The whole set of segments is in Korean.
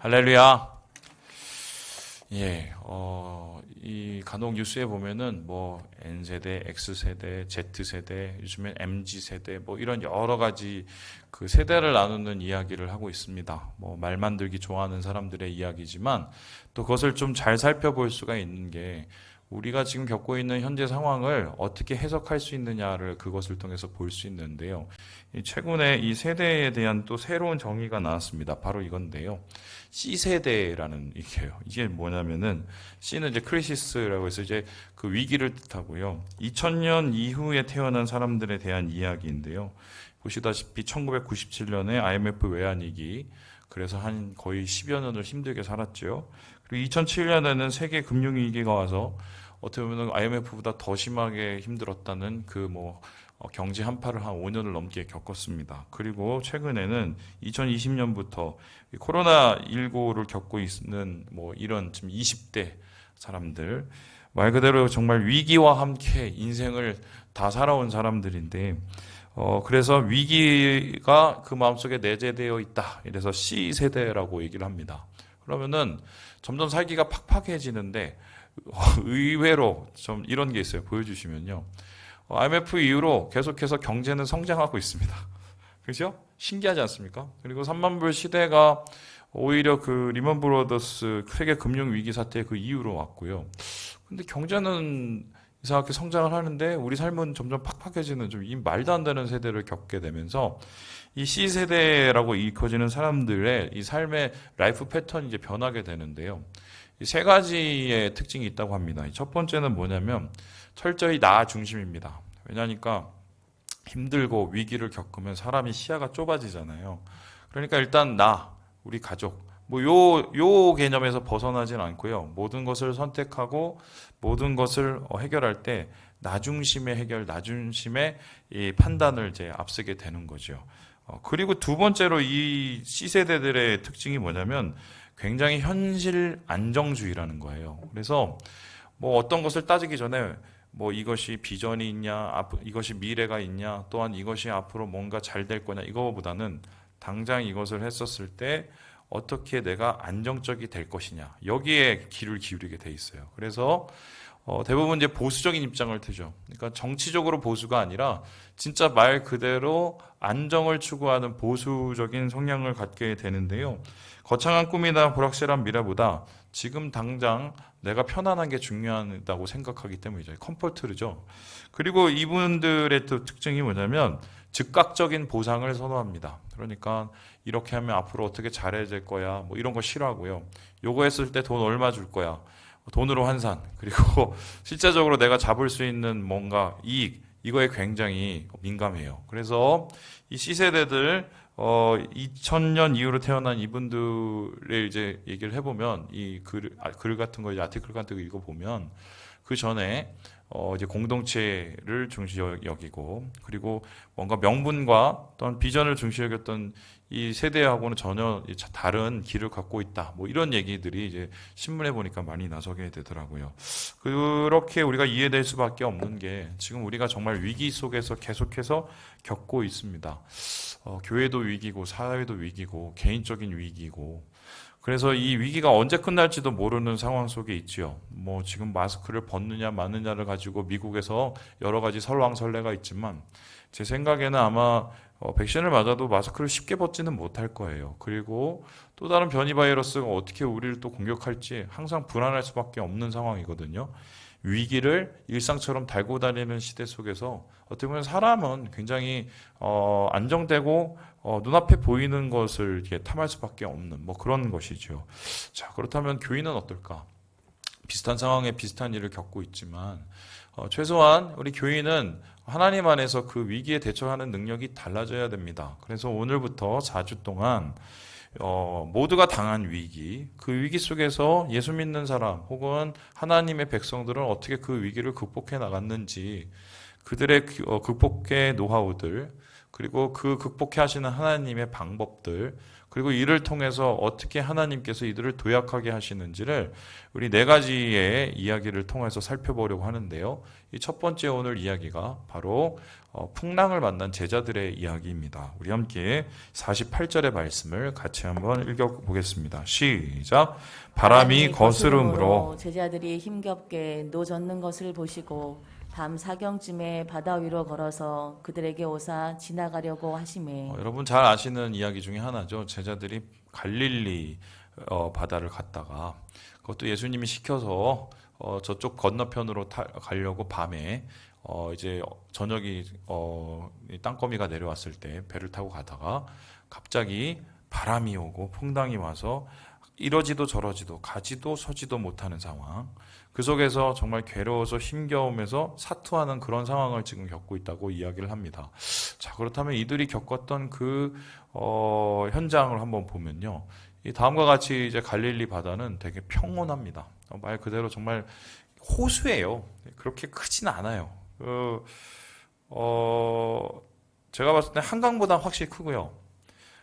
할렐루야. 예, 이 간혹 뉴스에 보면은 뭐 N세대, X세대, Z세대, 요즘엔 MZ세대 뭐 이런 여러 가지 그 세대를 나누는 이야기를 하고 있습니다. 뭐 말 만들기 좋아하는 사람들의 이야기지만 또 그것을 좀 잘 살펴볼 수가 있는 게 우리가 지금 겪고 있는 현재 상황을 어떻게 해석할 수 있느냐를 그것을 통해서 볼 수 있는데요. 최근에 이 세대에 대한 또 새로운 정의가 나왔습니다. 바로 이건데요. C세대라는 이게요. 이게 뭐냐면은 C는 이제 크리시스라고 해서 이제 그 위기를 뜻하고요. 2000년 이후에 태어난 사람들에 대한 이야기인데요. 보시다시피 1997년에 IMF 외환위기, 그래서 한 거의 10여 년을 힘들게 살았죠. 그리고 2007년에는 세계 금융위기가 와서 어떻게 보면 IMF보다 더 심하게 힘들었다는 그 경제 한파를 한 5년을 넘게 겪었습니다. 그리고 최근에는 2020년부터 코로나19를 겪고 있는 이런 지금 20대 사람들, 말 그대로 정말 위기와 함께 인생을 다 살아온 사람들인데, 그래서 위기가 그 마음속에 내재되어 있다. 이래서 C세대라고 얘기를 합니다. 그러면은 점점 살기가 팍팍해지는데, 의외로 좀 이런 게 있어요. 보여주시면요. IMF 이후로 계속해서 경제는 성장하고 있습니다. 그죠? 신기하지 않습니까? 그리고 3만불 시대가 오히려 그 리먼 브로더스 세계 금융 위기 사태 그 이후로 왔고요. 근데 경제는 이상하게 성장을 하는데 우리 삶은 점점 팍팍해지는 좀 이 말도 안 되는 세대를 겪게 되면서 이 C세대라고 일컬어지는 사람들의 이 삶의 라이프 패턴이 이제 변하게 되는데요. 이 세 가지의 특징이 있다고 합니다. 첫 번째는 뭐냐면 철저히 나 중심입니다. 왜냐니까 힘들고 위기를 겪으면 사람이 시야가 좁아지잖아요. 그러니까 일단 우리 가족, 요 개념에서 벗어나진 않고요. 모든 것을 선택하고 모든 것을 해결할 때 나 중심의 해결, 나 중심의 이 판단을 이제 앞서게 되는 거죠. 그리고 두 번째로 이 C세대들의 특징이 뭐냐면 굉장히 현실 안정주의라는 거예요. 그래서 어떤 것을 따지기 전에 이것이 비전이 있냐, 이것이 미래가 있냐, 또한 이것이 앞으로 뭔가 잘 될 거냐, 이거보다는 당장 이것을 했었을 때 어떻게 내가 안정적이 될 것이냐, 여기에 귀를 기울이게 돼 있어요. 그래서 대부분 이제 보수적인 입장을 트죠. 그러니까 정치적으로 보수가 아니라 진짜 말 그대로 안정을 추구하는 보수적인 성향을 갖게 되는데요. 거창한 꿈이나 불확실한 미래보다 지금 당장 내가 편안한 게 중요하다고 생각하기 때문이죠. 컴포트르죠. 그리고 이분들의 또 특징이 뭐냐면 즉각적인 보상을 선호합니다. 그러니까 이렇게 하면 앞으로 어떻게 잘해질 거야, 이런 거 싫어하고요. 요거 했을 때 돈 얼마 줄 거야, 돈으로 환산, 그리고 실제적으로 내가 잡을 수 있는 뭔가 이익, 이거에 굉장히 민감해요. 그래서 이 C세대들 2000년 이후로 태어난 이분들의 이제 얘기를 해보면 이 글 같은 거, 이제 아티클 같은 거 읽어보면 그 전에 이제 공동체를 중시 여기고, 그리고 뭔가 명분과 또한 비전을 중시 여겼던 이 세대하고는 전혀 다른 길을 갖고 있다. 이런 얘기들이 이제 신문에 보니까 많이 나서게 되더라고요. 그렇게 우리가 이해될 수밖에 없는 게 지금 우리가 정말 위기 속에서 계속해서 겪고 있습니다. 교회도 위기고, 사회도 위기고, 개인적인 위기고, 그래서 이 위기가 언제 끝날지도 모르는 상황 속에 있지요. 지금 마스크를 벗느냐 마느냐를 가지고 미국에서 여러 가지 설왕설래가 있지만 제 생각에는 아마 백신을 맞아도 마스크를 쉽게 벗지는 못할 거예요. 그리고 또 다른 변이 바이러스가 어떻게 우리를 또 공격할지 항상 불안할 수밖에 없는 상황이거든요. 위기를 일상처럼 달고 다니는 시대 속에서 어떻게 보면 사람은 굉장히 안정되고 눈앞에 보이는 것을 이렇게 탐할 수밖에 없는 그런 것이죠. 자, 그렇다면 교인은 어떨까? 비슷한 상황에 비슷한 일을 겪고 있지만 최소한 우리 교인은 하나님 안에서 그 위기에 대처하는 능력이 달라져야 됩니다. 그래서 오늘부터 4주 동안 모두가 당한 위기, 그 위기 속에서 예수 믿는 사람 혹은 하나님의 백성들은 어떻게 그 위기를 극복해 나갔는지, 그들의 극복의 노하우들, 그리고 그 극복해 하시는 하나님의 방법들, 그리고 이를 통해서 어떻게 하나님께서 이들을 도약하게 하시는지를 우리 네 가지의 이야기를 통해서 살펴보려고 하는데요. 이 첫 번째 오늘 이야기가 바로 풍랑을 만난 제자들의 이야기입니다. 우리 함께 48절의 말씀을 같이 한번 읽어보겠습니다. 시작. 바람이 거스름으로 제자들이 힘겹게 노 젓는 것을 보시고 밤 사경쯤에 바다 위로 걸어서 그들에게 오사 지나가려고 하시매. 여러분 잘 아시는 이야기 중에 하나죠. 제자들이 갈릴리 바다를 갔다가 그것도 예수님이 시켜서 저쪽 건너편으로 가려고 밤에 이제 저녁이 땅거미가 내려왔을 때 배를 타고 가다가 갑자기 바람이 오고 풍랑이 와서 이러지도 저러지도 가지도 서지도 못하는 상황. 그 속에서 정말 괴로워서 힘겨우면서 사투하는 그런 상황을 지금 겪고 있다고 이야기를 합니다. 자, 그렇다면 이들이 겪었던 그 현장을 한번 보면요, 이 다음과 같이 이제 갈릴리 바다는 되게 평온합니다. 말 그대로 정말 호수예요. 그렇게 크진 않아요. 제가 봤을 때 한강보다 확실히 크고요.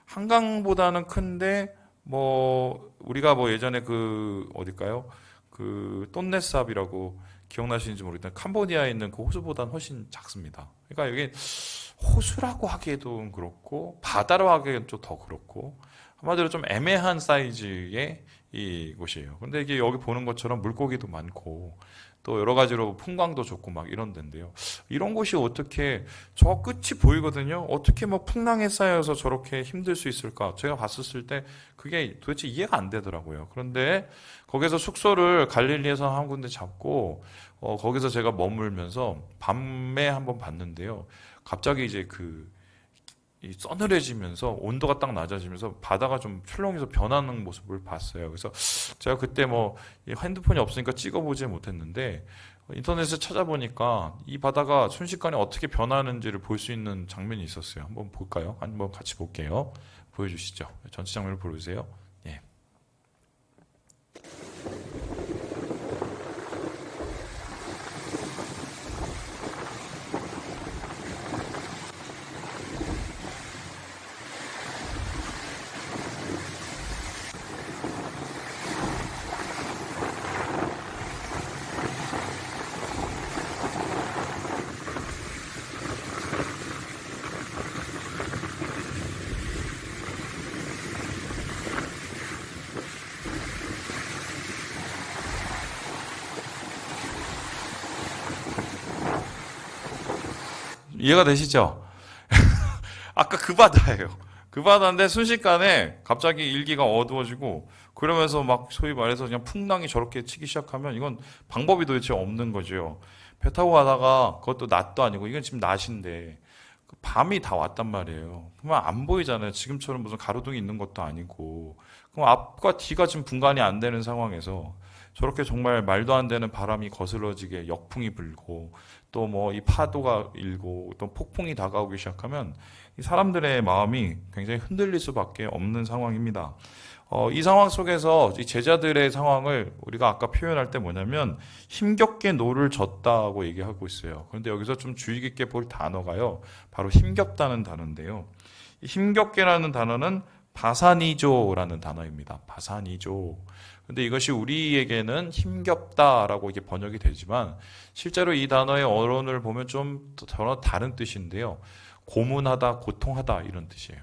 한강보다는 큰데 우리가 예전에 어딜까요? 똠네삽이라고 기억나시는지 모르겠는데 캄보디아에 있는 그 호수보다는 훨씬 작습니다. 그러니까 여기 호수라고 하기에도 그렇고 바다로 하기에는 좀 더 그렇고 한마디로 좀 애매한 사이즈의 이곳이에요. 근데 이게 여기 보는 것처럼 물고기도 많고 또 여러 가지로 풍광도 좋고 막 이런 데인데요. 이런 곳이 어떻게 저 끝이 보이거든요. 어떻게 풍랑에 쌓여서 저렇게 힘들 수 있을까? 제가 봤었을 때 그게 도대체 이해가 안 되더라고요. 그런데 거기서 숙소를 갈릴리에서 한 군데 잡고 거기서 제가 머물면서 밤에 한번 봤는데요. 갑자기 이제 이 서늘해지면서 온도가 딱 낮아지면서 바다가 좀 출렁해서 변하는 모습을 봤어요. 그래서 제가 그때 이 핸드폰이 없으니까 찍어보지 못했는데 인터넷에 찾아보니까 이 바다가 순식간에 어떻게 변하는지를 볼 수 있는 장면이 있었어요. 한번 볼까요? 한번 같이 볼게요. 보여주시죠. 전체 장면을 보여주세요. 예. 이해가 되시죠? 아까 그 바다예요. 그 바다인데 순식간에 갑자기 일기가 어두워지고 그러면서 소위 말해서 그냥 풍랑이 저렇게 치기 시작하면 이건 방법이 도대체 없는 거죠. 배 타고 가다가 그것도 낮도 아니고 이건 지금 낮인데 밤이 다 왔단 말이에요. 그러면 안 보이잖아요. 지금처럼 무슨 가로등이 있는 것도 아니고. 그럼 앞과 뒤가 지금 분간이 안 되는 상황에서 저렇게 정말 말도 안 되는 바람이 거스러지게 역풍이 불고 또 이 파도가 일고 또 폭풍이 다가오기 시작하면 이 사람들의 마음이 굉장히 흔들릴 수밖에 없는 상황입니다. 이 상황 속에서 이 제자들의 상황을 우리가 아까 표현할 때 뭐냐면 힘겹게 노를 젓다고 얘기하고 있어요. 그런데 여기서 좀 주의 깊게 볼 단어가요. 바로 힘겹다는 단어인데요. 이 힘겹게라는 단어는 바사니조라는 단어입니다. 바사니조. 근데 이것이 우리에게는 힘겹다라고 이게 번역이 되지만 실제로 이 단어의 어원을 보면 좀 전혀 다른 뜻인데요. 고문하다, 고통하다 이런 뜻이에요.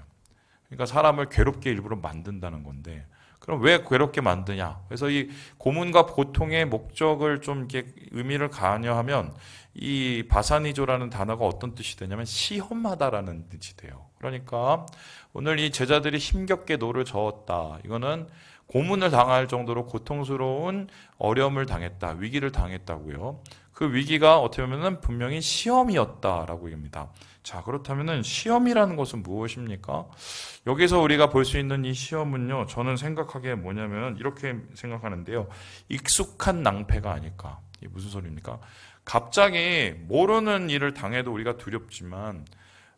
그러니까 사람을 괴롭게 일부러 만든다는 건데 그럼 왜 괴롭게 만드냐? 그래서 이 고문과 고통의 목적을 좀 이렇게 의미를 가녀하면 이 바사니조라는 단어가 어떤 뜻이 되냐면 시험하다라는 뜻이 돼요. 그러니까 오늘 이 제자들이 힘겹게 노를 저었다. 이거는 고문을 당할 정도로 고통스러운 어려움을 당했다, 위기를 당했다고요. 그 위기가 어떻게 보면 분명히 시험이었다라고 합니다. 자, 그렇다면 시험이라는 것은 무엇입니까? 여기서 우리가 볼 수 있는 이 시험은요, 저는 생각하기에 뭐냐면 이렇게 생각하는데요. 익숙한 낭패가 아닐까. 이게 무슨 소리입니까? 갑자기 모르는 일을 당해도 우리가 두렵지만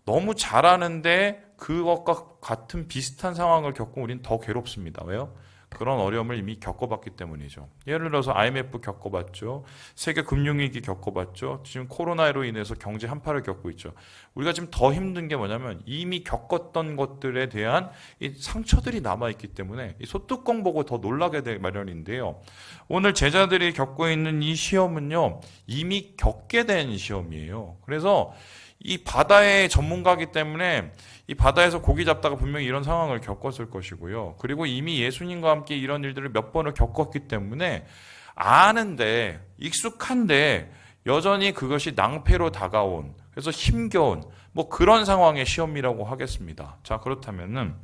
너무 잘하는데 그것과 같은 비슷한 상황을 겪고 우리는 더 괴롭습니다. 왜요? 그런 어려움을 이미 겪어봤기 때문이죠. 예를 들어서 IMF 겪어봤죠. 세계 금융위기 겪어봤죠. 지금 코로나로 인해서 경제 한파를 겪고 있죠. 우리가 지금 더 힘든 게 뭐냐면 이미 겪었던 것들에 대한 이 상처들이 남아있기 때문에 이 소뚜껑 보고 더 놀라게 될 마련인데요. 오늘 제자들이 겪고 있는 이 시험은요, 이미 겪게 된 시험이에요. 그래서 이 바다의 전문가이기 때문에 이 바다에서 고기 잡다가 분명히 이런 상황을 겪었을 것이고요. 그리고 이미 예수님과 함께 이런 일들을 몇 번을 겪었기 때문에 아는데, 익숙한데 여전히 그것이 낭패로 다가온, 그래서 힘겨운 뭐 그런 상황의 시험이라고 하겠습니다. 자, 그렇다면은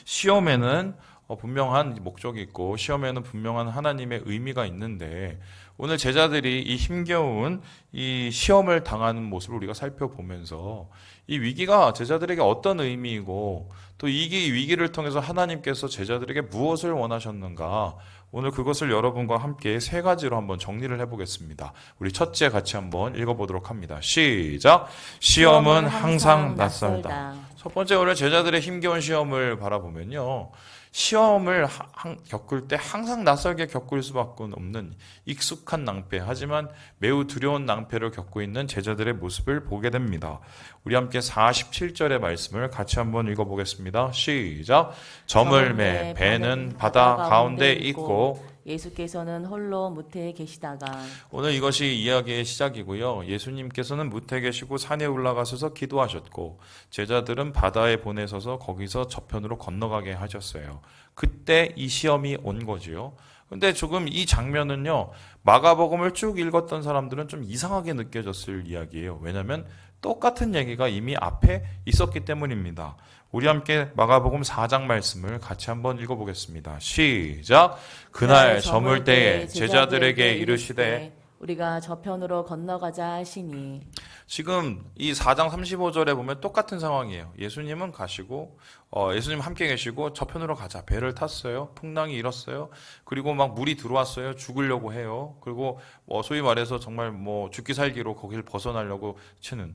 시험에는 분명한 목적이 있고 시험에는 분명한 하나님의 의미가 있는데, 오늘 제자들이 이 힘겨운 이 시험을 당하는 모습을 우리가 살펴보면서 이 위기가 제자들에게 어떤 의미이고 또 이 위기를 통해서 하나님께서 제자들에게 무엇을 원하셨는가, 오늘 그것을 여러분과 함께 세 가지로 한번 정리를 해보겠습니다. 우리 첫째 같이 한번 읽어보도록 합니다. 시작. 시험은 항상 낯설다. 첫 번째, 오늘 제자들의 힘겨운 시험을 바라보면요, 시험을 겪을 때 항상 낯설게 겪을 수밖에 없는 익숙한 낭패, 하지만 매우 두려운 낭패를 겪고 있는 제자들의 모습을 보게 됩니다. 우리 함께 47절의 말씀을 같이 한번 읽어보겠습니다. 시작. 저물매 배는 바다 가운데 있고 예수께서는 홀로 무태에 계시다가. 오늘 이것이 이야기의 시작이고요. 예수님께서는 무태에 계시고 산에 올라가셔서 기도하셨고 제자들은 바다에 보내셔서 거기서 저편으로 건너가게 하셨어요. 그때 이 시험이 온 거지요. 근데 조금 이 장면은요, 마가복음을 쭉 읽었던 사람들은 좀 이상하게 느껴졌을 이야기예요. 왜냐하면 똑같은 얘기가 이미 앞에 있었기 때문입니다. 우리 함께 마가복음 4장 말씀을 같이 한번 읽어보겠습니다. 시작. 그날 저물 때에 제자들에게 이르시되 우리가 저편으로 건너가자 하시니. 지금 이 4장 35절에 보면 똑같은 상황이에요. 예수님은 가시고 예수님 함께 계시고 저편으로 가자. 배를 탔어요. 풍랑이 일었어요. 그리고 막 물이 들어왔어요. 죽으려고 해요. 그리고 소위 말해서 정말 죽기 살기로 거기를 벗어나려고 치는,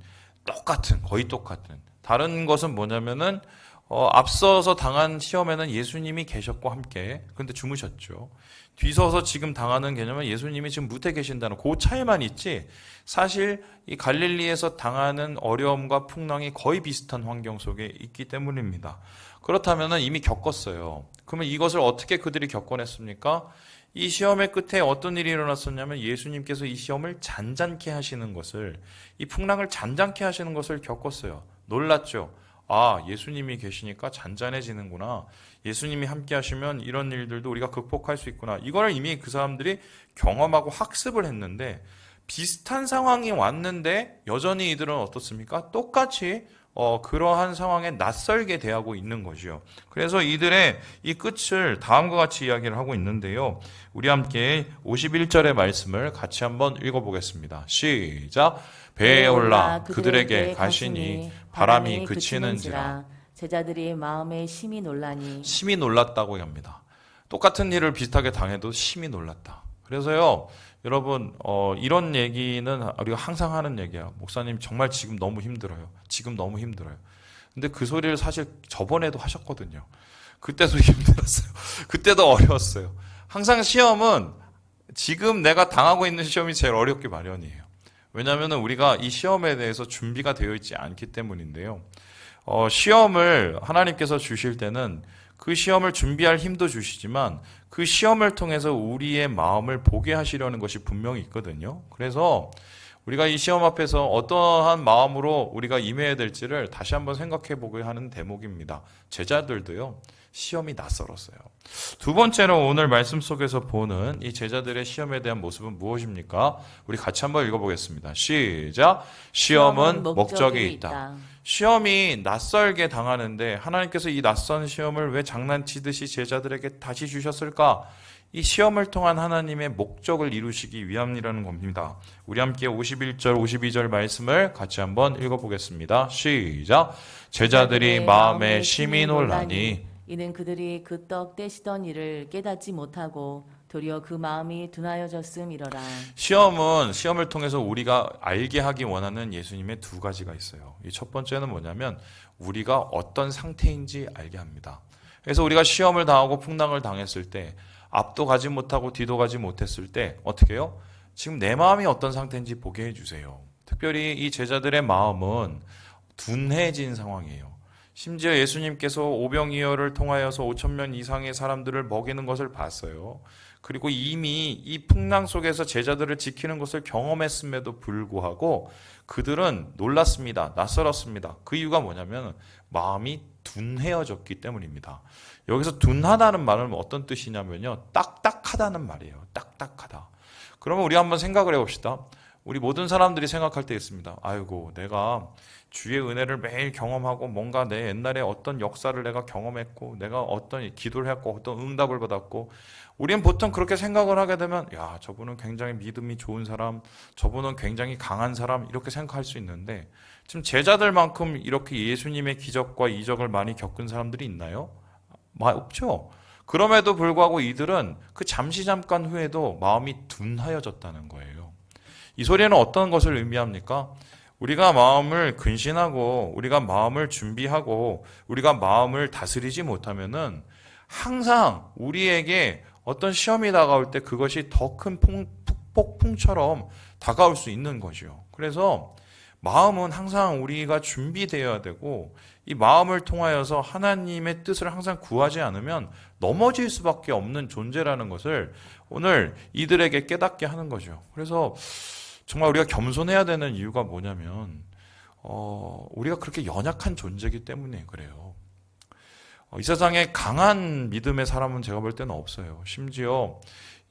거의 똑같은. 다른 것은 뭐냐면은 앞서서 당한 시험에는 예수님이 계셨고 함께, 근데 주무셨죠. 뒤서서 지금 당하는 개념은 예수님이 지금 무태 계신다는 그 차이만 있지, 사실 이 갈릴리에서 당하는 어려움과 풍랑이 거의 비슷한 환경 속에 있기 때문입니다. 그렇다면 이미 겪었어요. 그러면 이것을 어떻게 그들이 겪어냈습니까? 이 시험의 끝에 어떤 일이 일어났었냐면 예수님께서 이 시험을 잔잔케 하시는 것을, 이 풍랑을 잔잔케 하시는 것을 겪었어요. 놀랐죠. 아, 예수님이 계시니까 잔잔해지는구나. 예수님이 함께 하시면 이런 일들도 우리가 극복할 수 있구나. 이걸 이미 그 사람들이 경험하고 학습을 했는데, 비슷한 상황이 왔는데 여전히 이들은 어떻습니까? 똑같이 그러한 상황에 낯설게 대하고 있는 거죠. 그래서 이들의 이 끝을 다음과 같이 이야기를 하고 있는데요. 우리 함께 51절의 말씀을 같이 한번 읽어보겠습니다. 시작. 배에 올라 그들에게 가시니 바람이 그치는지라. 제자들이 마음에 심히 놀라니. 심히 놀랐다고 합니다. 똑같은 일을 비슷하게 당해도 심히 놀랐다. 그래서요, 여러분, 이런 얘기는 우리가 항상 하는 얘기야. 목사님 정말 지금 너무 힘들어요. 지금 너무 힘들어요. 근데 그 소리를 사실 저번에도 하셨거든요. 그때도 힘들었어요. 그때도 어려웠어요. 항상 시험은 지금 내가 당하고 있는 시험이 제일 어렵기 마련이에요. 왜냐하면 우리가 이 시험에 대해서 준비가 되어 있지 않기 때문인데요. 시험을 하나님께서 주실 때는 그 시험을 준비할 힘도 주시지만 그 시험을 통해서 우리의 마음을 보게 하시려는 것이 분명히 있거든요. 그래서 우리가 이 시험 앞에서 어떠한 마음으로 우리가 임해야 될지를 다시 한번 생각해 보게 하는 대목입니다. 제자들도요, 시험이 낯설었어요. 두 번째로 오늘 말씀 속에서 보는 이 제자들의 시험에 대한 모습은 무엇입니까? 우리 같이 한번 읽어보겠습니다. 시작. 시험은 목적이 있다. 시험이 낯설게 당하는데 하나님께서 이 낯선 시험을 왜 장난치듯이 제자들에게 다시 주셨을까? 이 시험을 통한 하나님의 목적을 이루시기 위함이라는 겁니다. 우리 함께 51절, 52절 말씀을 같이 한번 읽어보겠습니다. 시작. 제자들이 마음에 심히 놀라니 이는 그들이 그 떡 떼시던 일을 깨닫지 못하고 도리어 그 마음이 둔하여졌음이러라. 시험을 통해서 우리가 알게 하기 원하는 예수님의 두 가지가 있어요. 이 첫 번째는 뭐냐면 우리가 어떤 상태인지 알게 합니다. 그래서 우리가 시험을 당하고 풍랑을 당했을 때 앞도 가지 못하고 뒤도 가지 못했을 때 어떻게 해요? 지금 내 마음이 어떤 상태인지 보게 해주세요. 특별히 이 제자들의 마음은 둔해진 상황이에요. 심지어 예수님께서 오병이어를 통하여서 5천 명 이상의 사람들을 먹이는 것을 봤어요. 그리고 이미 이 풍랑 속에서 제자들을 지키는 것을 경험했음에도 불구하고 그들은 놀랐습니다. 낯설었습니다. 그 이유가 뭐냐면 마음이 둔해어졌기 때문입니다. 여기서 둔하다는 말은 어떤 뜻이냐면요. 딱딱하다는 말이에요. 딱딱하다. 그러면 우리 한번 생각을 해봅시다. 우리 모든 사람들이 생각할 때 있습니다. 아이고, 내가 주의 은혜를 매일 경험하고 뭔가 내 옛날에 어떤 역사를 내가 경험했고 내가 어떤 기도를 했고 어떤 응답을 받았고 우리는 보통 그렇게 생각을 하게 되면 야, 저분은 굉장히 믿음이 좋은 사람, 저분은 굉장히 강한 사람 이렇게 생각할 수 있는데 지금 제자들만큼 이렇게 예수님의 기적과 이적을 많이 겪은 사람들이 있나요? 없죠. 그럼에도 불구하고 이들은 그 잠깐 후에도 마음이 둔하여졌다는 거예요. 이 소리는 어떤 것을 의미합니까? 우리가 마음을 근신하고 우리가 마음을 준비하고 우리가 마음을 다스리지 못하면은 항상 우리에게 어떤 시험이 다가올 때 그것이 더 큰 폭풍처럼 다가올 수 있는 것이요. 그래서 마음은 항상 우리가 준비되어야 되고 이 마음을 통하여서 하나님의 뜻을 항상 구하지 않으면 넘어질 수밖에 없는 존재라는 것을 오늘 이들에게 깨닫게 하는 거죠. 그래서 정말 우리가 겸손해야 되는 이유가 뭐냐면 우리가 그렇게 연약한 존재이기 때문에 그래요. 이 세상에 강한 믿음의 사람은 제가 볼 때는 없어요. 심지어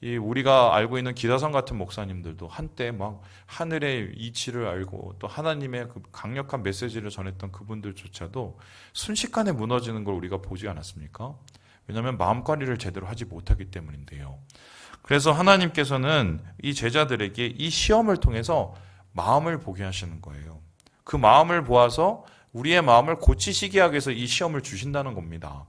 우리가 알고 있는 기다선 같은 목사님들도 한때 막 하늘의 이치를 알고 또 하나님의 그 강력한 메시지를 전했던 그분들조차도 순식간에 무너지는 걸 우리가 보지 않았습니까? 왜냐하면 마음관리를 제대로 하지 못하기 때문인데요. 그래서 하나님께서는 이 제자들에게 이 시험을 통해서 마음을 보게 하시는 거예요. 그 마음을 보아서 우리의 마음을 고치시기 하기 위해서 이 시험을 주신다는 겁니다.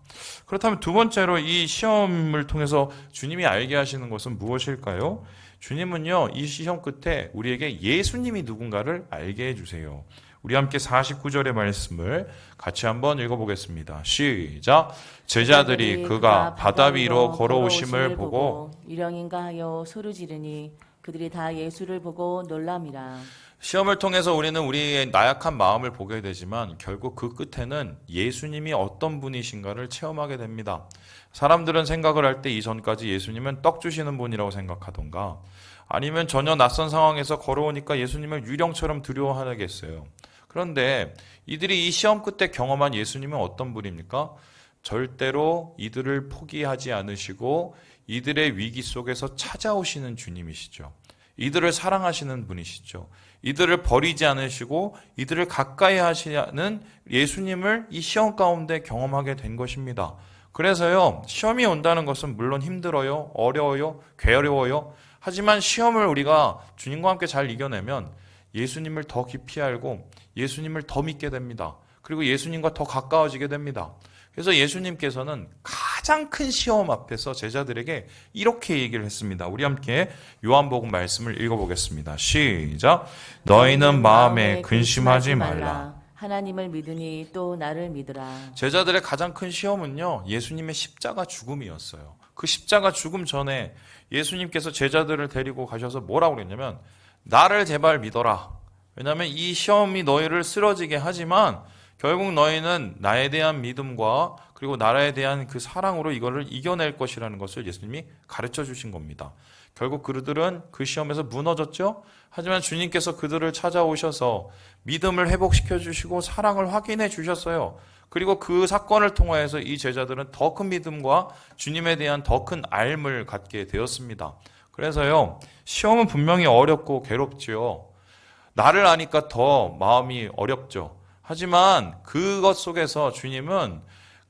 그렇다면 두 번째로 이 시험을 통해서 주님이 알게 하시는 것은 무엇일까요? 주님은요, 이 시험 끝에 우리에게 예수님이 누군가를 알게 해주세요. 우리 함께 49절의 말씀을 같이 한번 읽어보겠습니다. 시작. 제자들이 그가 바다 위로 걸어오심을 보고 유령인가 하여 소리지르니 그들이 다 예수를 보고 놀람이라. 시험을 통해서 우리는 우리의 나약한 마음을 보게 되지만 결국 그 끝에는 예수님이 어떤 분이신가를 체험하게 됩니다. 사람들은 생각을 할 때 이전까지 예수님은 떡 주시는 분이라고 생각하던가 아니면 전혀 낯선 상황에서 걸어오니까 예수님을 유령처럼 두려워하겠어요. 그런데 이들이 이 시험 끝에 경험한 예수님은 어떤 분입니까? 절대로 이들을 포기하지 않으시고 이들의 위기 속에서 찾아오시는 주님이시죠. 이들을 사랑하시는 분이시죠. 이들을 버리지 않으시고 이들을 가까이 하시는 예수님을 이 시험 가운데 경험하게 된 것입니다. 그래서요, 시험이 온다는 것은 물론 힘들어요, 어려워요, 괴로워요. 하지만 시험을 우리가 주님과 함께 잘 이겨내면 예수님을 더 깊이 알고 예수님을 더 믿게 됩니다. 그리고 예수님과 더 가까워지게 됩니다. 그래서 예수님께서는 가장 큰 시험 앞에서 제자들에게 이렇게 얘기를 했습니다. 우리 함께 요한복음 말씀을 읽어보겠습니다. 시작. 너희는 마음에 근심하지 말라. 하나님을 믿으니 또 나를 믿으라. 제자들의 가장 큰 시험은요, 예수님의 십자가 죽음이었어요. 그 십자가 죽음 전에 예수님께서 제자들을 데리고 가셔서 뭐라고 그랬냐면 나를 제발 믿어라. 왜냐하면 이 시험이 너희를 쓰러지게 하지만 결국 너희는 나에 대한 믿음과 그리고 나라에 대한 그 사랑으로 이거를 이겨낼 것이라는 것을 예수님이 가르쳐 주신 겁니다. 결국 그들은 그 시험에서 무너졌죠. 하지만 주님께서 그들을 찾아오셔서 믿음을 회복시켜 주시고 사랑을 확인해 주셨어요. 그리고 그 사건을 통하여서 이 제자들은 더 큰 믿음과 주님에 대한 더 큰 알을 갖게 되었습니다. 그래서요, 시험은 분명히 어렵고 괴롭지요. 나를 아니까 더 마음이 어렵죠. 하지만 그것 속에서 주님은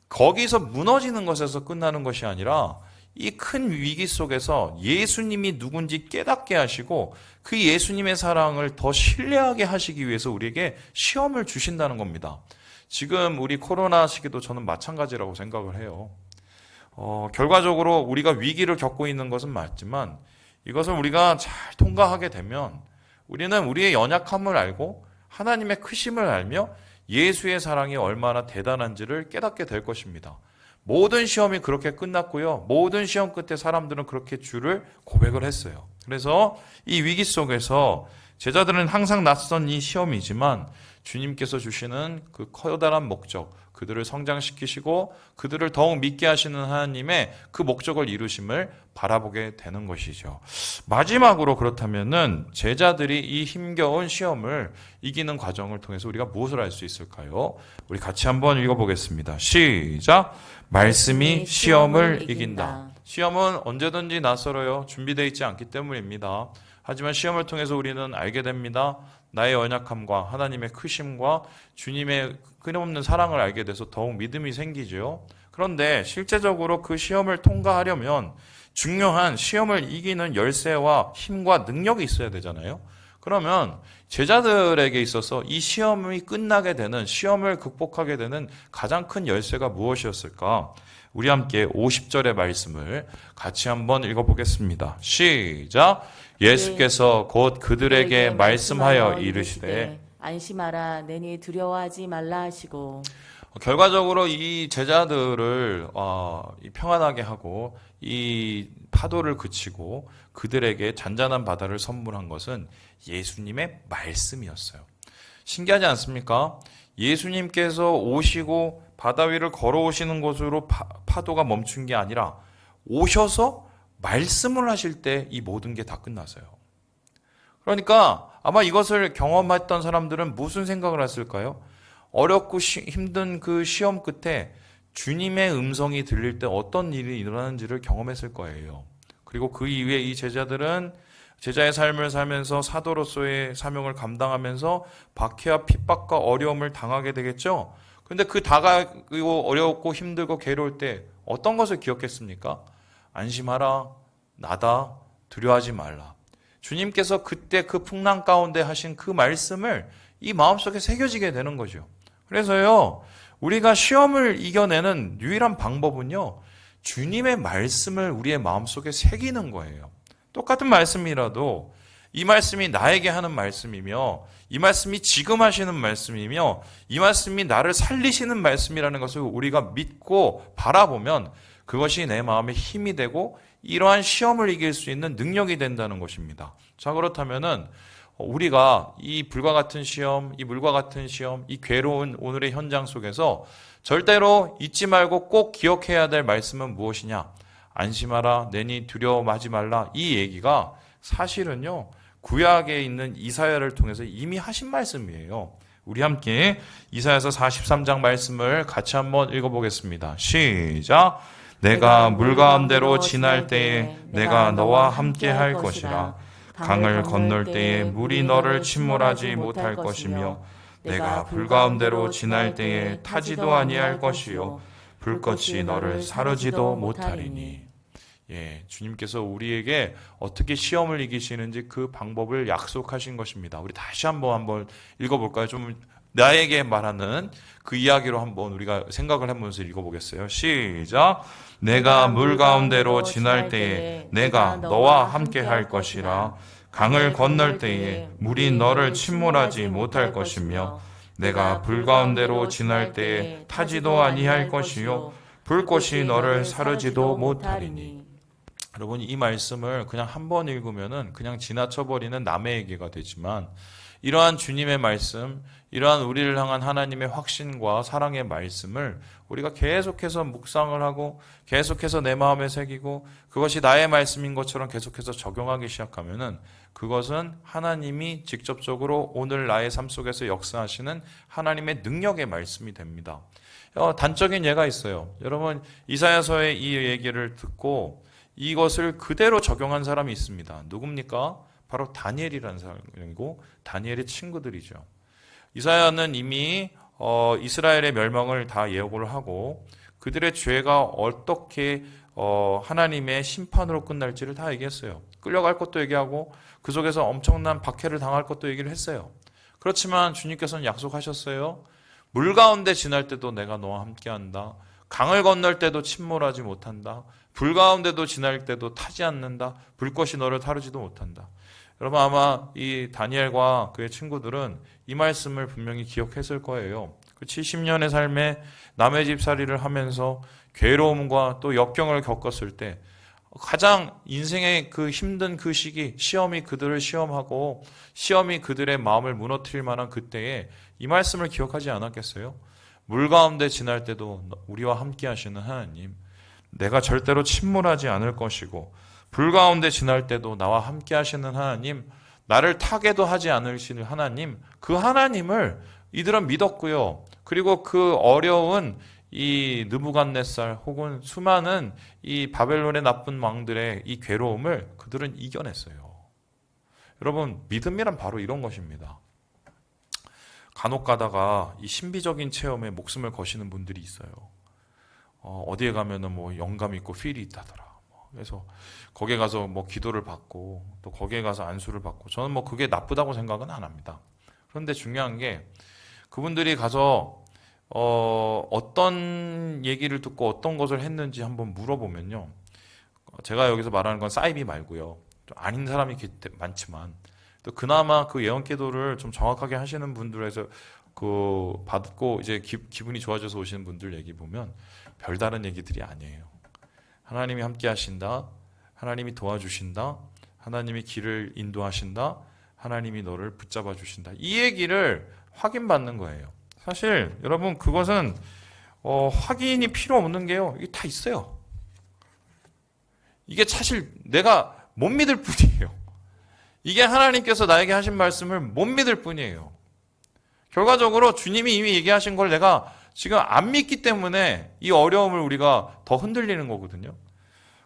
거기서 무너지는 것에서 끝나는 것이 아니라 이 큰 위기 속에서 예수님이 누군지 깨닫게 하시고 그 예수님의 사랑을 더 신뢰하게 하시기 위해서 우리에게 시험을 주신다는 겁니다. 지금 우리 코로나 시기도 저는 마찬가지라고 생각을 해요. 결과적으로 우리가 위기를 겪고 있는 것은 맞지만 이것을 우리가 잘 통과하게 되면 우리는 우리의 연약함을 알고 하나님의 크심을 알며 예수의 사랑이 얼마나 대단한지를 깨닫게 될 것입니다. 모든 시험이 그렇게 끝났고요. 모든 시험 끝에 사람들은 그렇게 주를 고백을 했어요. 그래서 이 위기 속에서 제자들은 항상 낯선 이 시험이지만 주님께서 주시는 그 커다란 목적, 그들을 성장시키시고 그들을 더욱 믿게 하시는 하나님의 그 목적을 이루심을 바라보게 되는 것이죠. 마지막으로 그렇다면은 제자들이 이 힘겨운 시험을 이기는 과정을 통해서 우리가 무엇을 할 수 있을까요? 우리 같이 한번 읽어보겠습니다. 시작! 말씀이 시험을 이긴다. 시험은 언제든지 낯설어요. 준비되어 있지 않기 때문입니다. 하지만 시험을 통해서 우리는 알게 됩니다. 나의 연약함과 하나님의 크심과 주님의 끊임없는 사랑을 알게 돼서 더욱 믿음이 생기죠. 그런데 실제적으로 그 시험을 통과하려면 중요한 시험을 이기는 열쇠와 힘과 능력이 있어야 되잖아요. 그러면 제자들에게 있어서 이 시험이 끝나게 되는, 시험을 극복하게 되는 가장 큰 열쇠가 무엇이었을까? 우리 함께 50절의 말씀을 같이 한번 읽어보겠습니다. 시작! 예수께서 곧 그들에게 말씀하여 이르시되 안심하라 내니 두려워하지 말라 하시고. 결과적으로 이 제자들을 평안하게 하고 이 파도를 그치고 그들에게 잔잔한 바다를 선물한 것은 예수님의 말씀이었어요. 신기하지 않습니까? 예수님께서 오시고 바다 위를 걸어오시는 곳으로 파도가 멈춘 게 아니라 오셔서 말씀을 하실 때 이 모든 게 다 끝났어요. 그러니까 아마 이것을 경험했던 사람들은 무슨 생각을 했을까요? 어렵고 힘든 그 시험 끝에 주님의 음성이 들릴 때 어떤 일이 일어나는지를 경험했을 거예요. 그리고 그 이후에 이 제자들은 제자의 삶을 살면서 사도로서의 사명을 감당하면서 박해와 핍박과 어려움을 당하게 되겠죠. 그런데 그 다가오고 어렵고 힘들고 괴로울 때 어떤 것을 기억했습니까? 안심하라, 나다, 두려워하지 말라. 주님께서 그때 그 풍랑 가운데 하신 그 말씀을 이 마음속에 새겨지게 되는 거죠. 그래서요, 우리가 시험을 이겨내는 유일한 방법은요, 주님의 말씀을 우리의 마음속에 새기는 거예요. 똑같은 말씀이라도 이 말씀이 나에게 하는 말씀이며 이 말씀이 지금 하시는 말씀이며 이 말씀이 나를 살리시는 말씀이라는 것을 우리가 믿고 바라보면 그것이 내 마음에 힘이 되고 이러한 시험을 이길 수 있는 능력이 된다는 것입니다. 자, 그렇다면은 우리가 이 불과 같은 시험, 이 물과 같은 시험, 이 괴로운 오늘의 현장 속에서 절대로 잊지 말고 꼭 기억해야 될 말씀은 무엇이냐? 안심하라, 내니 두려워하지 말라. 이 얘기가 사실은요, 구약에 있는 이사야를 통해서 이미 하신 말씀이에요. 우리 함께 이사야서 43장 말씀을 같이 한번 읽어보겠습니다. 시작! 내가 물 가운데로 지날 때에 내가 너와 함께 할 것이라. 강을 건널 때에 물이 너를 침몰하지 못할 것이며 내가 불 가운데로 지날 때에 타지도 아니할 것이요 불꽃이 너를 사르지도 못하리니. 예, 주님께서 우리에게 어떻게 시험을 이기시는지 그 방법을 약속하신 것입니다. 우리 다시 한번 읽어볼까요? 좀 나에게 말하는 그 이야기로 한번 우리가 생각을 해보면서 읽어보겠어요. 시작! 내가 물 가운데로 지날 때에 내가 너와 함께 할 것이라. 강을 건널 때에 물이 너를 침몰하지 못할 것이며 내가 불 가운데로 지날 때에 타지도 아니할 것이요 불꽃이 너를 사르지도 못하리니. 여러분, 이 말씀을 그냥 한번 읽으면은 그냥 지나쳐버리는 남의 얘기가 되지만 이러한 주님의 말씀, 이러한 우리를 향한 하나님의 확신과 사랑의 말씀을 우리가 계속해서 묵상을 하고 계속해서 내 마음에 새기고 그것이 나의 말씀인 것처럼 계속해서 적용하기 시작하면은 그것은 하나님이 직접적으로 오늘 나의 삶 속에서 역사하시는 하나님의 능력의 말씀이 됩니다. 단적인 예가 있어요. 여러분, 이사야서의 이 얘기를 듣고 이것을 그대로 적용한 사람이 있습니다. 누굽니까? 바로 다니엘이라는 사람이고 다니엘의 친구들이죠. 이사야는 이미 이스라엘의 멸망을 다 예고를 하고 그들의 죄가 어떻게 하나님의 심판으로 끝날지를 다 얘기했어요. 끌려갈 것도 얘기하고 그 속에서 엄청난 박해를 당할 것도 얘기를 했어요. 그렇지만 주님께서는 약속하셨어요. 물 가운데 지날 때도 내가 너와 함께한다. 강을 건널 때도 침몰하지 못한다. 불 가운데도 지날 때도 타지 않는다. 불꽃이 너를 타르지도 못한다. 여러분, 아마 이 다니엘과 그의 친구들은 이 말씀을 분명히 기억했을 거예요. 그 70년의 삶에 남의 집살이를 하면서 괴로움과 또 역경을 겪었을 때 가장 인생의 그 힘든 그 시기, 시험이 그들을 시험하고 시험이 그들의 마음을 무너뜨릴 만한 그때에 이 말씀을 기억하지 않았겠어요? 물 가운데 지날 때도 우리와 함께 하시는 하나님, 내가 절대로 침몰하지 않을 것이고 불 가운데 지날 때도 나와 함께 하시는 하나님, 나를 타게도 하지 않으시는 하나님, 그 하나님을 이들은 믿었고요. 그리고 그 어려운 이 느부갓네살 혹은 수많은 이 바벨론의 나쁜 왕들의 이 괴로움을 그들은 이겨냈어요. 여러분, 믿음이란 바로 이런 것입니다. 간혹 가다가 이 신비적인 체험에 목숨을 거시는 분들이 있어요. 어디에 가면은 뭐 영감 있고 필이 있다더라. 그래서 거기에 가서 뭐 기도를 받고 또 거기에 가서 안수를 받고, 저는 뭐 그게 나쁘다고 생각은 안 합니다. 그런데 중요한 게 그분들이 가서 어떤 얘기를 듣고 어떤 것을 했는지 한번 물어보면요. 제가 여기서 말하는 건 사이비 말고요. 좀 아닌 사람이 많지만 또 그나마 그 예언 기도를 좀 정확하게 하시는 분들에서 그 받고 이제 기분이 좋아져서 오시는 분들 얘기 보면 별다른 얘기들이 아니에요. 하나님이 함께 하신다. 하나님이 도와주신다. 하나님이 길을 인도하신다. 하나님이 너를 붙잡아 주신다. 이 얘기를 확인받는 거예요. 사실 여러분, 그것은 확인이 필요 없는 게요. 이게 다 있어요. 이게 사실 내가 못 믿을 뿐이에요. 이게 하나님께서 나에게 하신 말씀을 못 믿을 뿐이에요. 결과적으로 주님이 이미 얘기하신 걸 내가 지금 안 믿기 때문에 이 어려움을 우리가 더 흔들리는 거거든요.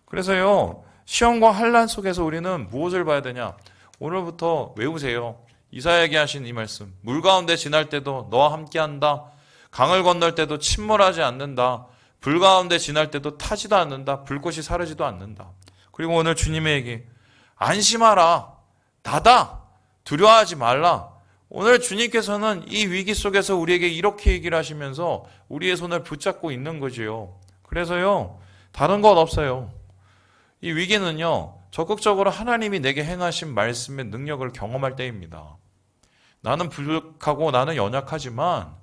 그래서요, 시험과 환난 속에서 우리는 무엇을 봐야 되냐? 오늘부터 외우세요. 이사야에게 하신 이 말씀. 물 가운데 지날 때도 너와 함께한다. 강을 건널 때도 침몰하지 않는다. 불 가운데 지날 때도 타지도 않는다. 불꽃이 사르지도 않는다. 그리고 오늘 주님의 얘기. 안심하라. 나다. 두려워하지 말라. 오늘 주님께서는 이 위기 속에서 우리에게 이렇게 얘기를 하시면서 우리의 손을 붙잡고 있는 거지요. 그래서요, 다른 것 없어요. 이 위기는요, 적극적으로 하나님이 내게 행하신 말씀의 능력을 경험할 때입니다. 나는 부족하고 나는 연약하지만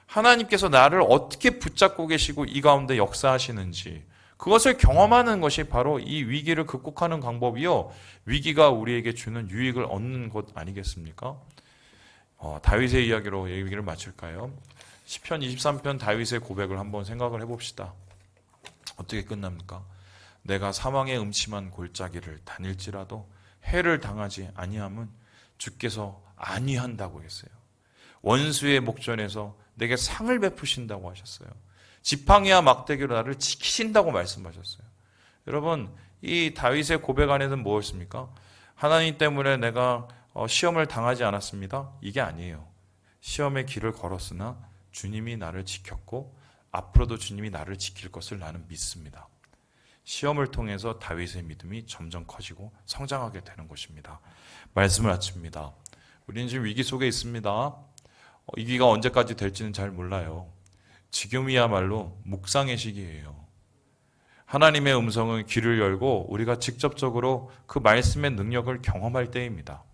하나님께서 나를 어떻게 붙잡고 계시고 이 가운데 역사하시는지, 그것을 경험하는 것이 바로 이 위기를 극복하는 방법이요, 위기가 우리에게 주는 유익을 얻는 것 아니겠습니까? 다윗의 이야기로 얘기를 마칠까요? 시편 23편 다윗의 고백을 한번 생각을 해봅시다. 어떻게 끝납니까? 내가 사망의 음침한 골짜기를 다닐지라도 해를 당하지 아니함은 주께서 아니한다고 했어요. 원수의 목전에서 내게 상을 베푸신다고 하셨어요. 지팡이와 막대기로 나를 지키신다고 말씀하셨어요. 여러분, 이 다윗의 고백 안에는 무엇입니까? 하나님 때문에 내가 시험을 당하지 않았습니다. 이게 아니에요. 시험의 길을 걸었으나 주님이 나를 지켰고 앞으로도 주님이 나를 지킬 것을 나는 믿습니다. 시험을 통해서 다윗의 믿음이 점점 커지고 성장하게 되는 것입니다. 말씀을 마칩니다. 우리는 지금 위기 속에 있습니다. 이 위기가 언제까지 될지는 잘 몰라요. 지금이야말로 묵상의 시기예요. 하나님의 음성은 귀를 열고 우리가 직접적으로 그 말씀의 능력을 경험할 때입니다.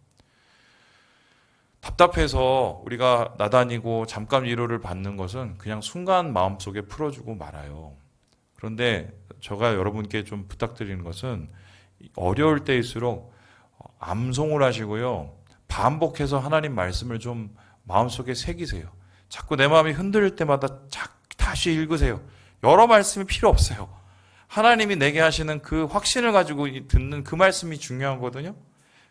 답답해서 우리가 나다니고 잠깐 위로를 받는 것은 그냥 순간 마음속에 풀어주고 말아요. 그런데 제가 여러분께 좀 부탁드리는 것은 어려울 때일수록 암송을 하시고요, 반복해서 하나님 말씀을 좀 마음속에 새기세요. 자꾸 내 마음이 흔들릴 때마다 다시 읽으세요. 여러 말씀이 필요 없어요. 하나님이 내게 하시는 그 확신을 가지고 듣는 그 말씀이 중요하거든요.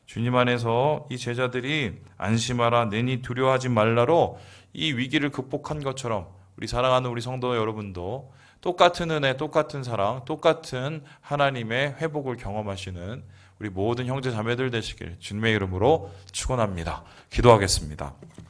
주님 안에서 이 제자들이 안심하라, 내니 두려워하지 말라로 이 위기를 극복한 것처럼 우리 사랑하는 우리 성도 여러분도 똑같은 은혜, 똑같은 사랑, 똑같은 하나님의 회복을 경험하시는 우리 모든 형제 자매들 되시길 주님의 이름으로 축원합니다. 기도하겠습니다.